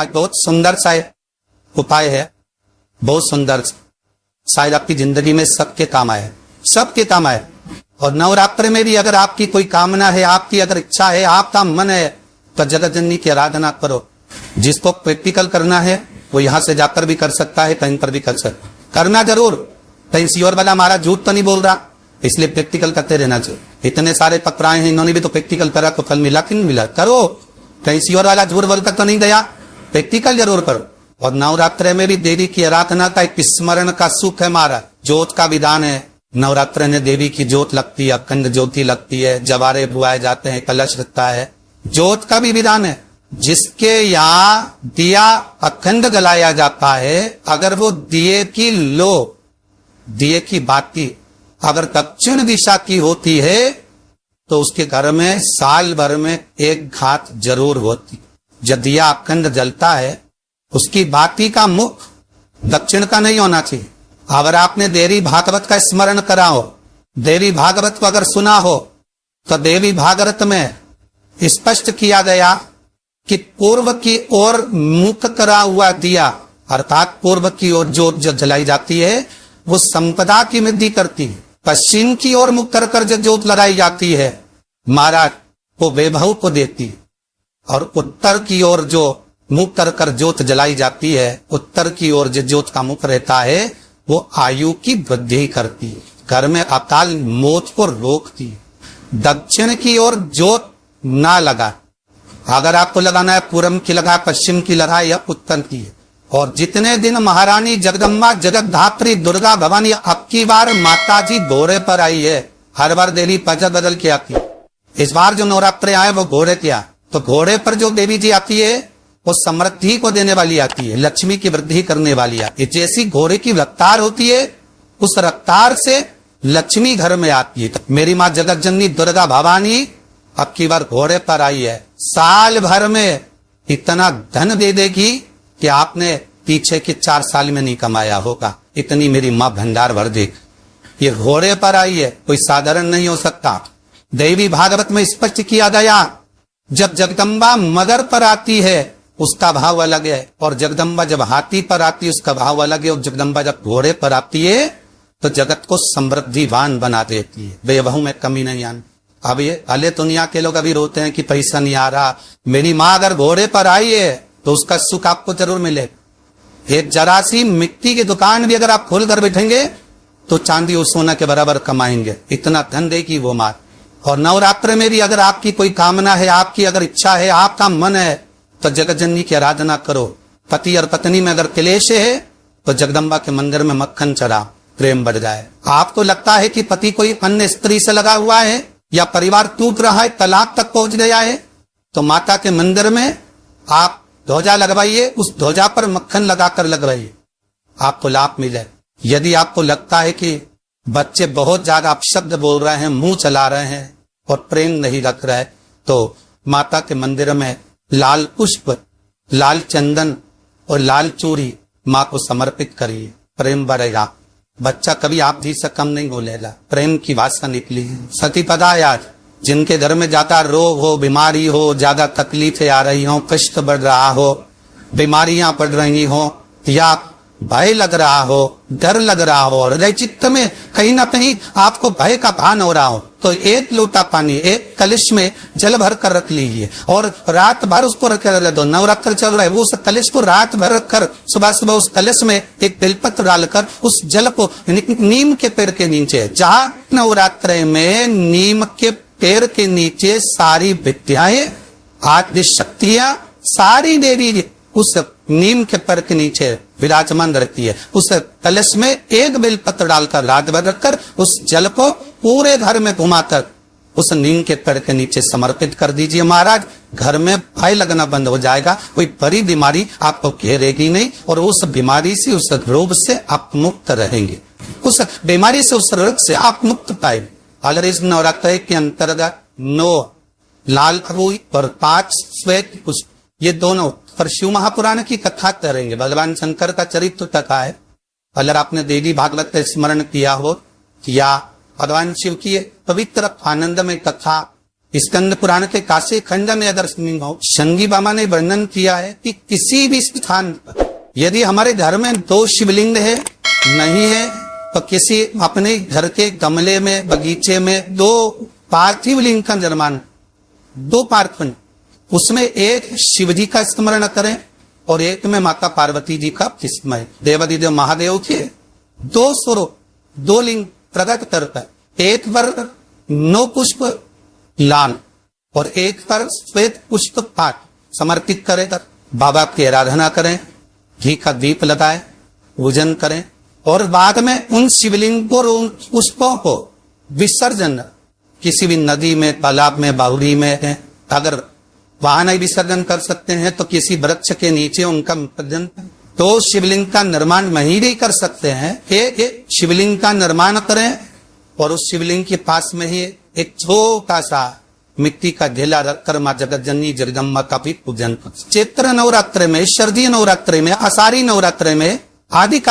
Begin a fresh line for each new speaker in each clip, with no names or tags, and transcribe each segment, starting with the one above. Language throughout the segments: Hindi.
बहुत सुंदर सा उपाय है, बहुत सुंदर, शायद आपकी जिंदगी में सबके काम आए, सबके काम आए। और नवरात्र में भी अगर आपकी कोई कामना है, आपकी अगर इच्छा है, आपका मन है, तो जगत जननी की आराधना करो। जिसको प्रैक्टिकल करना है वो यहां से जाकर भी कर सकता है, कहीं पर भी कर सकता, करना जरूर। कहीं श्योर वाला हमारा झूठ तो नहीं बोल रहा, इसलिए प्रैक्टिकल करते रहना चाहिए। इतने सारे पकड़ाए हैं, इन्होंने भी तो प्रैक्टिकल करा तो फल मिला कि नहीं मिला, करो। कहीं श्योर वाला झूठ बोलकर तो नहीं गया, प्रैक्टिकल जरूर करो। और नवरात्र में भी देवी की आराधना का एक स्मरण का सुख है महाराज। ज्योत का विधान है, नवरात्र में देवी की ज्योत लगती है, अखंड ज्योति लगती है, जवारे बुआए जाते हैं, कलश लगता है, ज्योत का भी विधान है। जिसके यहाँ दिया अखंड जलाया जाता है, अगर वो दिए की लो, दिए की बाती अगर दक्षिण दिशा की होती है तो उसके घर में साल भर में एक घात जरूर होती। जब दिया अखंड जलता है उसकी बाती का मुख दक्षिण का नहीं होना चाहिए। अगर आपने देवी भागवत का स्मरण करा हो, देवी भागवत को अगर सुना हो, तो देवी भागवत में स्पष्ट किया गया कि पूर्व की ओर मुख करा हुआ दिया, अर्थात पूर्व की ओर जो जलाई जाती है वो संपदा की वृद्धि करती है। पश्चिम की ओर मुख कर जो ज्योत लगाई जाती है महाराज वो वैभव को देती है। और उत्तर की ओर जो मुख कर ज्योत जलाई जाती है, उत्तर की ओर जो ज्योत का मुख रहता है वो आयु की वृद्धि करती है, घर में अकाल मौत को रोकती है। दक्षिण की ओर ज्योत ना लगा, अगर आपको लगाना है पूरब की लगा, पश्चिम की लगा या उत्तर की है। और जितने दिन महारानी जगदम्बा जगतधात्री दुर्गा भवानी अब की बार माता जी घोड़े पर आई है, हर बार देवी पजर बदल के आती है। इस बार जो नवरात्रे आए वो घोड़े क्या, तो घोड़े पर जो देवी जी आती है वो समृद्धि को देने वाली आती है, लक्ष्मी की वृद्धि करने वाली आती है। जैसी घोड़े की रफ्तार होती है उस रफ्तार से लक्ष्मी घर में आती है। तो मेरी माँ जगत जननी दुर्गा भवानी अब की बार घोड़े पर आई है, साल भर में इतना धन दे देगी कि आपने पीछे के 4 साल में नहीं कमाया होगा, इतनी मेरी माँ भंडार भर देगी। ये घोड़े पर आई है, कोई साधारण नहीं हो सकता। देवी भागवत में स्पष्ट किया गया, जब जगदम्बा मगर पर आती है उसका भाव अलग है, और जगदम्बा जब हाथी पर आती है उसका भाव अलग है, और जगदम्बा जब घोड़े पर आती है तो जगत को समृद्धिवान बना देती है, बेवहू में कमी नहीं आनी। अब ये अले दुनिया के लोग अभी रोते हैं कि पैसा नहीं आ रहा, मेरी माँ अगर घोड़े पर आई है तो उसका सुख आपको जरूर मिलेगा। एक जरा सी मिट्टी की दुकान भी अगर आप खोल कर बैठेंगे तो चांदी और सोना के बराबर कमाएंगे, इतना धन देगी वो माँ। और नवरात्र में भी अगर आपकी कोई कामना है, आपकी अगर इच्छा है, आपका मन है, तो जगत जननी की आराधना करो। पति और पत्नी में अगर क्लेश है तो जगदम्बा के मंदिर में मक्खन चढ़ा, प्रेम बढ़ जाए। आपको लगता है कि पति कोई अन्य स्त्री से लगा हुआ है या परिवार टूट रहा है, तलाक तक पहुंच गया है, तो माता के मंदिर में आप ध्वजा लगवाइए, उस ध्वजा पर मक्खन लगाकर लगवाइए, आपको लाभ मिले। यदि आपको लगता है कि बच्चे बहुत ज्यादा अपशब्द बोल रहे हैं, मुंह चला रहे हैं और प्रेम नहीं रख रहे, तो माता के मंदिर में लाल पुष्प, लाल चंदन और लाल चूड़ी माँ को समर्पित करिए, प्रेम बढ़ेगा। बच्चा कभी आप जी से कम नहीं बोलेगा, प्रेम की भाषा निकली है। सती पता यार, जिनके घर में ज्यादा रोग हो, बीमारी हो, ज्यादा तकलीफें आ रही हो, कष्ट बढ़ रहा हो, बीमारियां बढ़ रही हो, या भय लग रहा हो, डर लग रहा हो, हृदय चित्त में कहीं ना कहीं आपको भय का भान हो रहा हो, तो एक लोटा पानी, एक कलश में जल भर कर रख लीजिए और रात भर उसको रख कर दो। नवरात्र चल रहा है, वो उस कलश को रात भर रखकर सुबह सुबह उस कलश में एक बेलपत्र डालकर उस जल को नीम के पेड़ के नीचे, जहाँ नवरात्र में नीम के पेड़ के नीचे सारी विद्याएं, आदि शक्तियां, सारी देवी उस नीम के पेड़ के नीचे विराजमान रहती है। उस कलश में एक बेलपत्र डालकर रात भर रखकर उस जल को पूरे घर में घुमाकर उस नीम के पेड़ के नीचे समर्पित कर दीजिए महाराज। घर में भय लगना बंद हो जाएगा, कोई बड़ी बीमारी आपको घेरेगी नहीं, और उस बीमारी से, उस रोग से आप मुक्त रहेंगे, उस बीमारी से, उस रोग से आप मुक्त पाएंगे। अगर इस नवरात्र के अंतर्गत 9 लाल रुई और 5 श्वेत पुष्प, ये दोनों पर शिव महापुराण की कथा करेंगे, भगवान शंकर का चरित्र कथा है। अगर आपने देवी भागवत का स्मरण किया हो या भगवान शिव की पवित्र आनंदमय कथा स्कंद पुराण के काशी खंड में अगर संगी बाबा ने वर्णन किया है कि किसी भी स्थान पर यदि हमारे घर में 2 शिवलिंग है नहीं है तो किसी अपने घर के गमले में बगीचे में 2 पार्थिव लिंग का निर्माण, 2 पार्थिव, उसमें एक शिव जी का स्मरण करें और एक में माता पार्वती जी का स्मरण। देवादिदेव महादेव के 2 स्वरूप 2 लिंग प्रकट करता है, एक पर 9 पुष्प लान और एक पर श्वेत पुष्प पाठ समर्पित करें, बाबा की आराधना करें, घी का दीप लगाए, पूजन करें और बाद में उन शिवलिंग को उन पुष्पों को विसर्जन किसी भी नदी में, तालाब में, बावड़ी में, अगर वहां नहीं विसर्जन कर सकते हैं तो किसी वृक्ष के नीचे उनका विसर्जन। तो शिवलिंग का निर्माण वहीं भी कर सकते हैं, एक शिवलिंग का निर्माण करें और उस शिवलिंग के पास में ही एक छोटा सा मिट्टी का ढेला रखकर मां जगत जननी जगदम्बा का भी पूजन कर। चैत्र नवरात्र में, शारदीय नवरात्र में, आषाढ़ी नवरात्र में, आदि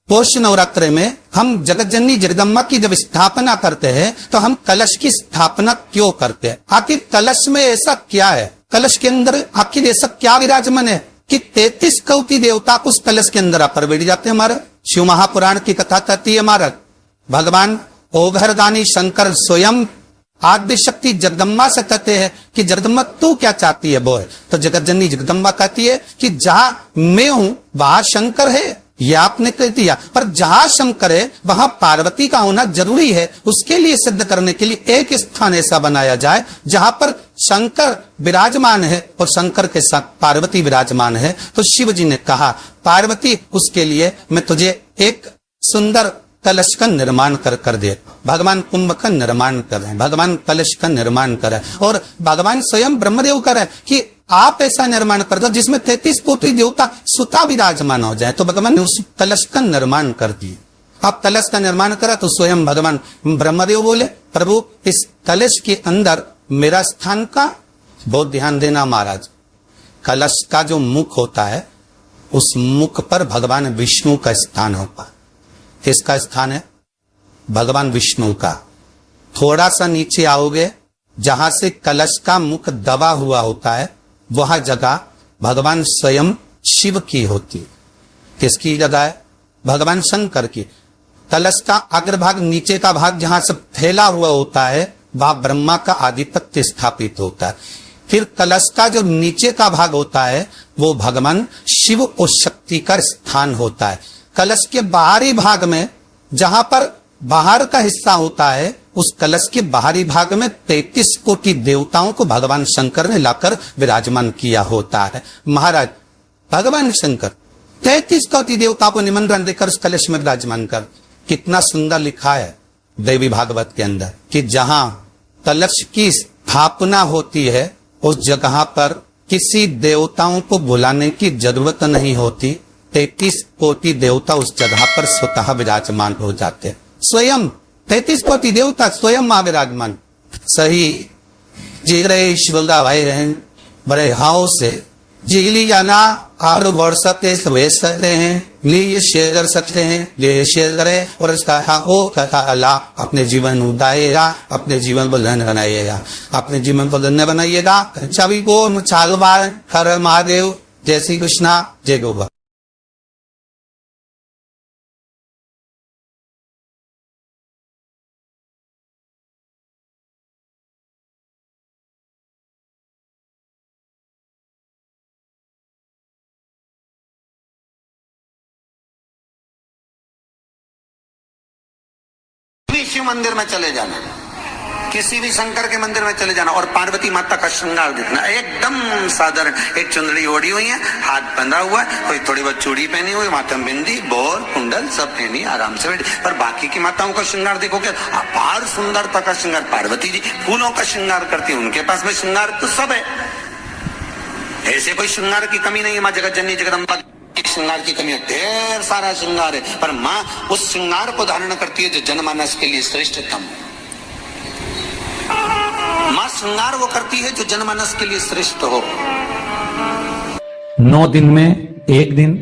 पौष नवरात्र में हम जगत जननी जगदम्बा की जब स्थापना करते हैं तो हम कलश की स्थापना क्यों करते हैं? आखिर कलश में ऐसा क्या है? कलश के अंदर आखिर ऐसा क्या विराजमान है कि 33 कोटि देवता उस कलश के अंदर आकर बैठ जाते हैं? हमारा शिव महापुराण की कथा कहती है, हमारा भगवान ओघरदानी शंकर स्वयं आद्य शक्ति जगदम्बा से कहते हैं कि जगदम्बा तू क्या चाहती है वो है? तो जगत जननी जगदम्बा कहती है कि जहां मैं हूं वहां शंकर है, यह आपने कह दिया, पर जहां शंकर है वहां पार्वती का होना जरूरी है। उसके लिए सिद्ध करने के लिए एक स्थान ऐसा बनाया जाए जहां पर शंकर विराजमान है और शंकर के साथ पार्वती विराजमान है। तो शिव जी ने कहा पार्वती उसके लिए मैं तुझे एक सुंदर कलश का निर्माण कर दे। भगवान कुंभ का निर्माण करें, भगवान कलश का निर्माण करें और भगवान स्वयं ब्रह्मदेव करें कि आप ऐसा निर्माण कर दो जिसमें 33 कोटि देवता सुता विराजमान हो जाए। तो भगवान ने उस कलश का निर्माण कर दिए। आप कलश का निर्माण करा तो स्वयं भगवान ब्रह्मदेव बोले प्रभु इस कलश के अंदर मेरा स्थान का बहुत ध्यान देना महाराज। कलश का जो मुख होता है उस मुख पर भगवान विष्णु का स्थान होता है। किसका स्थान है? भगवान विष्णु का। थोड़ा सा नीचे आओगे जहां से कलश का मुख दबा हुआ होता है वह जगह भगवान स्वयं शिव की होती है। किसकी जगह है? भगवान शंकर की। कलश का अग्रभाग नीचे का भाग जहां से फैला हुआ होता है वह ब्रह्मा का आधिपत्य स्थापित होता है। फिर कलश का जो नीचे का भाग होता है वो भगवान शिव और शक्ति का स्थान होता है। कलश के बाहरी भाग में जहां पर बाहर का हिस्सा होता है उस कलश के बाहरी भाग में 33 कोटि देवताओं को भगवान शंकर ने लाकर विराजमान किया होता है। महाराज भगवान शंकर 33 कोटि देवताओं को निमंत्रण देकर उस कलश में विराजमान कर। कितना सुंदर लिखा है देवी भागवत के अंदर कि जहां कलश की स्थापना होती है उस जगह पर किसी देवताओं को बुलाने की जरूरत नहीं होती। 33 कोटि देवता उस जगह पर स्वतः विराजमान हो जाते हैं। स्वयं 33 कोटि देवता स्वयं महाविराजमान। सही जीरे शिवदा भाई हैं बड़े हाव से जीली जाना और वर्षते सकते हैं लिए शेयर कर सकते हैं लिए शेयर करें और इसका हो अल्लाह अपने जीवन उदाएगा, अपने जीवन को धन्य बनाइएगा, अपने जीवन को धन्य बनाइएगा। सभी को चालवार हर महादेव, जय श्री कृष्णा, जय गोवा। शिव मंदिर में चले जाना, किसी भी शंकर के मंदिर में चले जाना और पार्वती माता का श्रृंगार देखना एकदम साधारण। एक चुंदड़ी ओढ़ी हुई है, हाथ बंधा हुआ है, कोई थोड़ी बहुत चूड़ी पहनी हुई, माथा में बिंदी, बोर, कुंडल सब पहनी, आराम से बैठी। पर बाकी की माताओं का श्रृंगार देखोगे अपार सुंदरता का श्रृंगार। पार्वती जी फूलों का श्रृंगार करती है, उनके पास में श्रृंगार तो सब है, ऐसे कोई श्रृंगार की कमी नहीं है। माँ जगत जननी जगदम्बा श्रृंगार की कमी है, ढेर सारा श्रृंगार है, पर माँ उस श्रृंगार को धारण करती है जो जनमानस के लिए श्रेष्ठतम। माँ श्रृंगार वो करती है जो जनमानस के लिए श्रेष्ठ हो।
9 दिन में एक दिन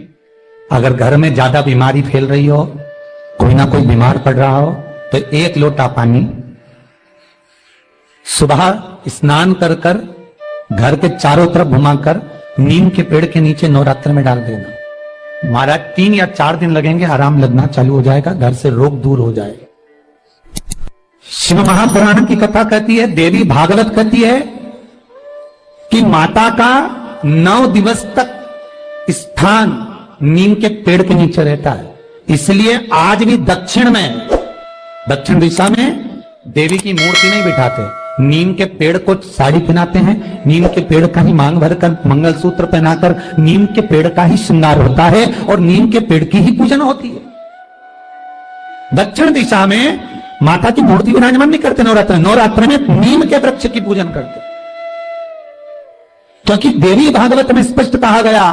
अगर घर में ज्यादा बीमारी फैल रही हो, कोई ना कोई बीमार पड़ रहा हो, तो 1 लोटा पानी सुबह स्नान कर कर घर के चारों तरफ घुमाकर नीम के पेड़ के नीचे नवरात्र में डाल देना। महाराज 3 या 4 दिन लगेंगे, आराम लगना चालू हो जाएगा, घर से रोग दूर हो जाएगा। शिव महापुराण की कथा कहती है, देवी भागवत कहती है कि माता का 9 दिवस तक स्थान नीम के पेड़ के नीचे रहता है। इसलिए आज भी दक्षिण दिशा में देवी की मूर्ति नहीं बिठाते, नीम के पेड़ को साड़ी पहनाते हैं, नीम के पेड़ का ही मांग भरकर मंगलसूत्र पहनाकर नीम के पेड़ का ही श्रृंगार होता है और नीम के पेड़ की ही पूजन होती है। दक्षिण दिशा में माता की मूर्ति विराजमान नहीं करते नवरात्र में नीम के वृक्ष की पूजन करते, क्योंकि देवी भागवत में स्पष्ट कहा गया,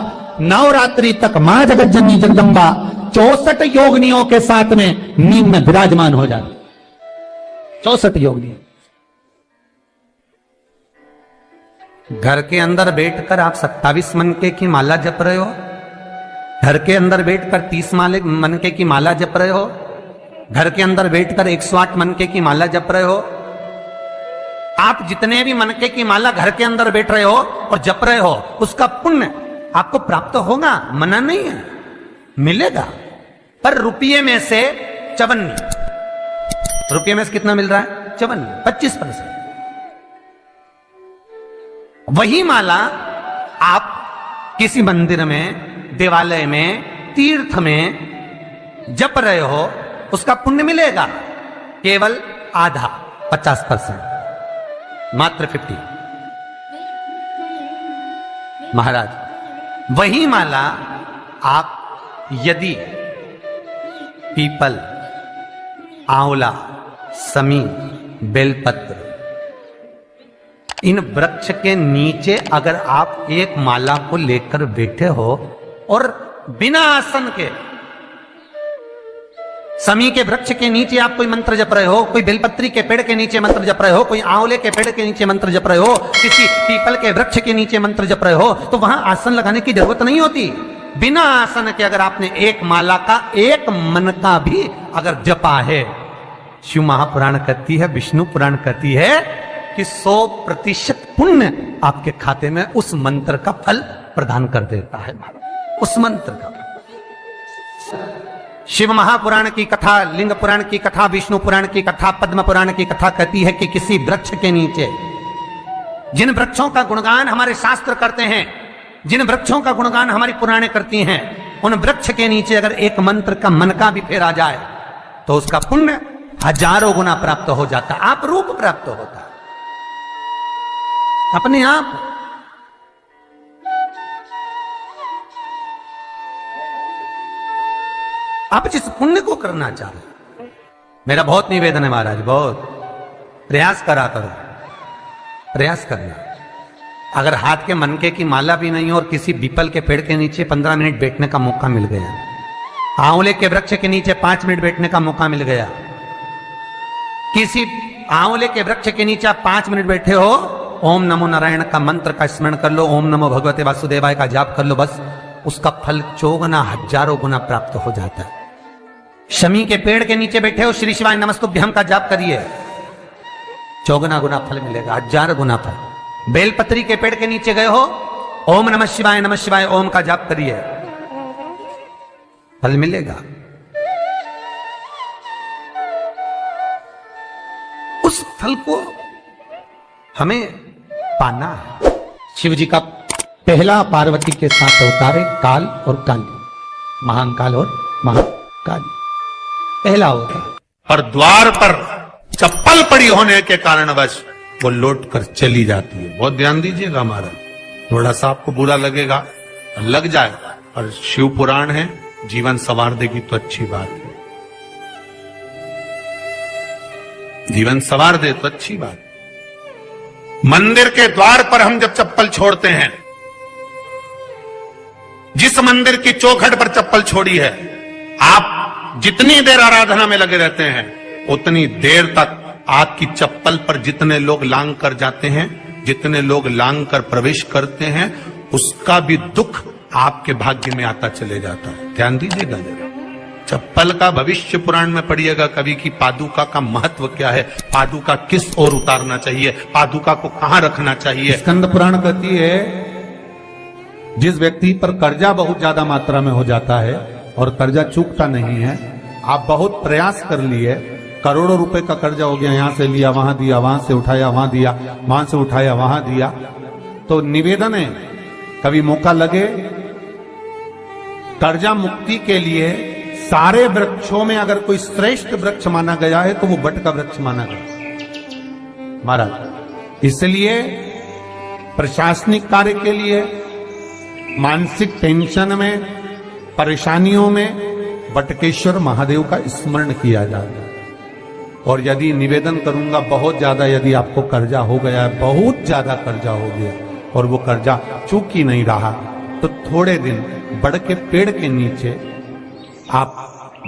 नवरात्रि तक मां जगत जननी जगदम्बा 64 योगिनियों के साथ में नीम में विराजमान हो जाती। 64 योगिनी।
घर के अंदर बैठकर आप 27 मनके की माला जप रहे हो, घर के अंदर बैठकर 30 मनके की माला जप रहे हो, घर के अंदर बैठकर 108 मनके की माला जप रहे हो। आप जितने भी मनके की माला घर के अंदर बैठ रहे हो और जप रहे हो, उसका पुण्य आपको प्राप्त होगा, मना नहीं है, मिलेगा। पर रुपये में से 54, रुपये में से कितना मिल रहा है? 54, 25%। वही माला आप किसी मंदिर में, देवालय में, तीर्थ में जप रहे हो, उसका पुण्य मिलेगा केवल आधा, 50%, मात्र 50। महाराज, वही माला आप यदि पीपल, आंवला, समी, बेलपत्र, इन वृक्ष के नीचे अगर आप एक माला को लेकर बैठे हो और बिना आसन के, समी के वृक्ष के नीचे आप कोई मंत्र जप रहे हो, कोई बेलपत्री के पेड़ के नीचे मंत्र जप रहे हो, कोई आंवले के पेड़ के नीचे मंत्र जप रहे हो, किसी पीपल के वृक्ष के नीचे मंत्र जप रहे हो, तो वहां आसन लगाने की जरूरत नहीं होती। बिना आसन के अगर आपने एक माला का एक मन का भी अगर जपा है, शिव महापुराण कहती है, विष्णु पुराण कहती है कि 100% पुण्य आपके खाते में उस मंत्र का फल प्रदान कर देता है। उस मंत्र का शिव महापुराण की कथा, लिंग पुराण की कथा, विष्णु पुराण की कथा, पद्म पुराण की कथा कहती है कि किसी वृक्ष के नीचे, जिन वृक्षों का गुणगान हमारे शास्त्र करते हैं, जिन वृक्षों का गुणगान हमारी पुराणे करती हैं, उन वृक्ष के नीचे अगर एक मंत्र का मन का भी फेरा जाए तो उसका पुण्य हजारों गुना प्राप्त हो जाता, आप रूप प्राप्त होता है अपने आप। आप जिस पुण्य को करना चाह रहे, मेरा बहुत निवेदन है महाराज, बहुत प्रयास करा करो, प्रयास करना। अगर हाथ के मनके की माला भी नहीं हो और किसी पीपल के पेड़ के नीचे 15 मिनट बैठने का मौका मिल गया, आंवले के वृक्ष के नीचे 5 मिनट बैठने का मौका मिल गया, किसी आंवले के वृक्ष के नीचे आप 5 मिनट बैठे हो, ओम नमो नारायण का मंत्र का स्मरण कर लो, ओम नमो भगवते वासुदेवाय का जाप कर लो, बस उसका फल 4 गुना, हजारों गुना प्राप्त हो जाता है। शमी के पेड़ के नीचे बैठे हो, श्री शिवाय नमस्तुभ्यम का जाप करिए, 4 गुना फल मिलेगा, 1000 गुना फल। बेलपत्री के पेड़ के नीचे गए हो, ओम नमः शिवाय ओम का जाप करिए, फल मिलेगा। उस फल को हमें पाना है।
शिव जी का पहला पार्वती के साथ अवतारे काल और काली, महाकाल और महाकाली, पहला होता।
और द्वार पर चप्पल पड़ी होने के कारणवश वो लौट कर चली जाती है। बहुत ध्यान दीजिएगा महाराज, थोड़ा सा आपको बुरा लगेगा, लग जाएगा, और शिव पुराण है, जीवन संवार देगी तो अच्छी बात है, जीवन संवार दे तो अच्छी बात। मंदिर के द्वार पर हम जब चप्पल छोड़ते हैं, जिस मंदिर की चौखट पर चप्पल छोड़ी है, आप जितनी देर आराधना में लगे रहते हैं, उतनी देर तक आपकी चप्पल पर जितने लोग लांग कर जाते हैं, जितने लोग लांग कर प्रवेश करते हैं, उसका भी दुख आपके भाग्य में आता चले जाता है। ध्यान दीजिएगा जरा, चप्पल का भविष्य पुराण में पढ़िएगा कभी कि पादुका का महत्व क्या है, पादुका किस ओर उतारना चाहिए, पादुका को कहां रखना चाहिए।
स्कंद पुराण कहती है जिस व्यक्ति पर कर्जा बहुत ज्यादा मात्रा में हो जाता है और कर्जा चूकता नहीं है, आप बहुत प्रयास कर लिए, करोड़ों रुपए का कर्जा हो गया, यहां से लिया वहां दिया, वहां से उठाया वहां दिया, वहां से उठाया वहां दिया, तो निवेदन है कभी मौका लगे कर्जा मुक्ति के लिए सारे वृक्षों में अगर कोई श्रेष्ठ वृक्ष माना गया है तो वो बट का वृक्ष माना गया महाराज। इसलिए प्रशासनिक कार्य के लिए, मानसिक टेंशन में, परेशानियों में बटकेश्वर महादेव का स्मरण किया जाता है। और यदि निवेदन करूंगा बहुत ज्यादा, यदि आपको कर्जा हो गया है, बहुत ज्यादा कर्जा हो गया और वो कर्जा चूक ही नहीं रहा, तो थोड़े दिन बड़ के पेड़ के नीचे आप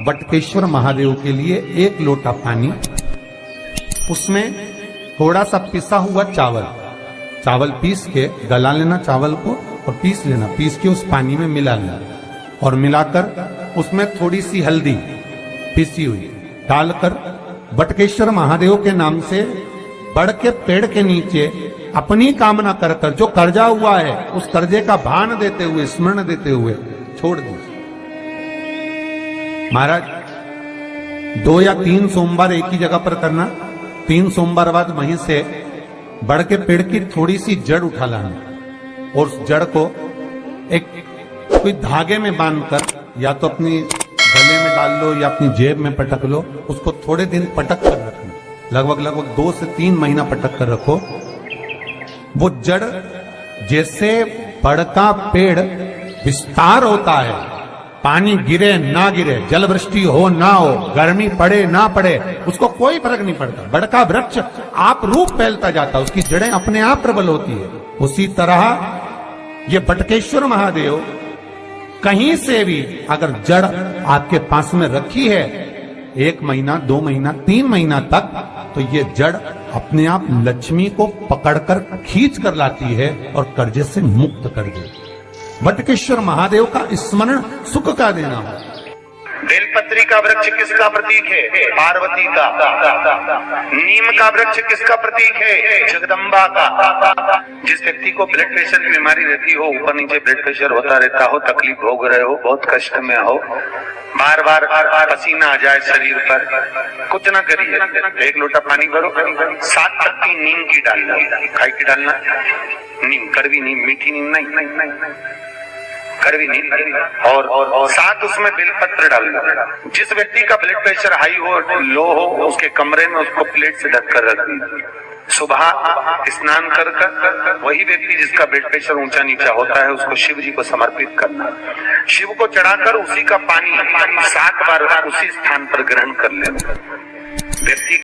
बटकेश्वर महादेव के लिए 1 लोटा पानी, उसमें थोड़ा सा पिसा हुआ चावल पीस के गला लेना चावल को और पीस लेना, पीस के उस पानी में मिला लेना और मिलाकर उसमें थोड़ी सी हल्दी पीसी हुई डालकर बटकेश्वर महादेव के नाम से बड़ के पेड़ के नीचे अपनी कामना कर कर जो कर्जा हुआ है उस कर्जे का भान देते हुए, स्मरण देते हुए छोड़ दीजिए। महाराज 2 या 3 सोमवार एक ही जगह पर करना, 3 सोमवार बाद वहीं से बड़ के पेड़ की थोड़ी सी जड़ उठा लाना और उस जड़ को एक कोई धागे में बांधकर या तो अपनी गले में डाल लो या अपनी जेब में पटक लो, उसको थोड़े दिन पटक कर रखना, लगभग 2 से 3 महीना पटक कर रखो। वो जड़ जैसे बड़ का पेड़ विस्तार होता है, पानी गिरे ना गिरे, जल वृष्टि हो ना हो, गर्मी पड़े ना पड़े, उसको कोई फर्क नहीं पड़ता, बड़ का वृक्ष आप रूप फैलता जाता, उसकी जड़ें अपने आप प्रबल होती है। उसी तरह ये बटकेश्वर महादेव कहीं से भी अगर जड़ आपके पास में रखी है 1 महीना, 2 महीना, 3 महीना तक, तो ये जड़ अपने आप लक्ष्मी को पकड़कर खींच कर लाती है और कर्जे से मुक्त कर देती है। बटकेश्वर महादेव का स्मरण सुख का देना हो।
बेलपत्री का वृक्ष किसका प्रतीक है? पार्वती का। नीम का वृक्ष किसका प्रतीक है? जगदम्बा का। जिस व्यक्ति को ब्लड प्रेशर की बीमारी रहती हो, ऊपर नीचे ब्लड प्रेशर होता रहता हो, तकलीफ भोग रहे हो, बहुत कष्ट में हो, बार बार पसीना आ जाए शरीर पर, कुछ ना करिए, 1 लोटा पानी भरो, 7 पत्ती नीम की डालना, काय की डालना? नीम, कड़वी नीम, मीठी नीम नहीं, कड़वी नीम, और साथ उसमें बेलपत्र डालना। जिस व्यक्ति का ब्लड प्रेशर हाई हो, लो हो, उसके कमरे में उसको प्लेट से ढक कर रख दीजिए। सुबह स्नान कर वही व्यक्ति जिसका ब्लड प्रेशर ऊंचा नीचा होता है उसको शिव जी को समर्पित करना, शिव को चढ़ाकर उसी का पानी 7 बार उसी स्थान पर ग्रहण कर लेना। व्यक्ति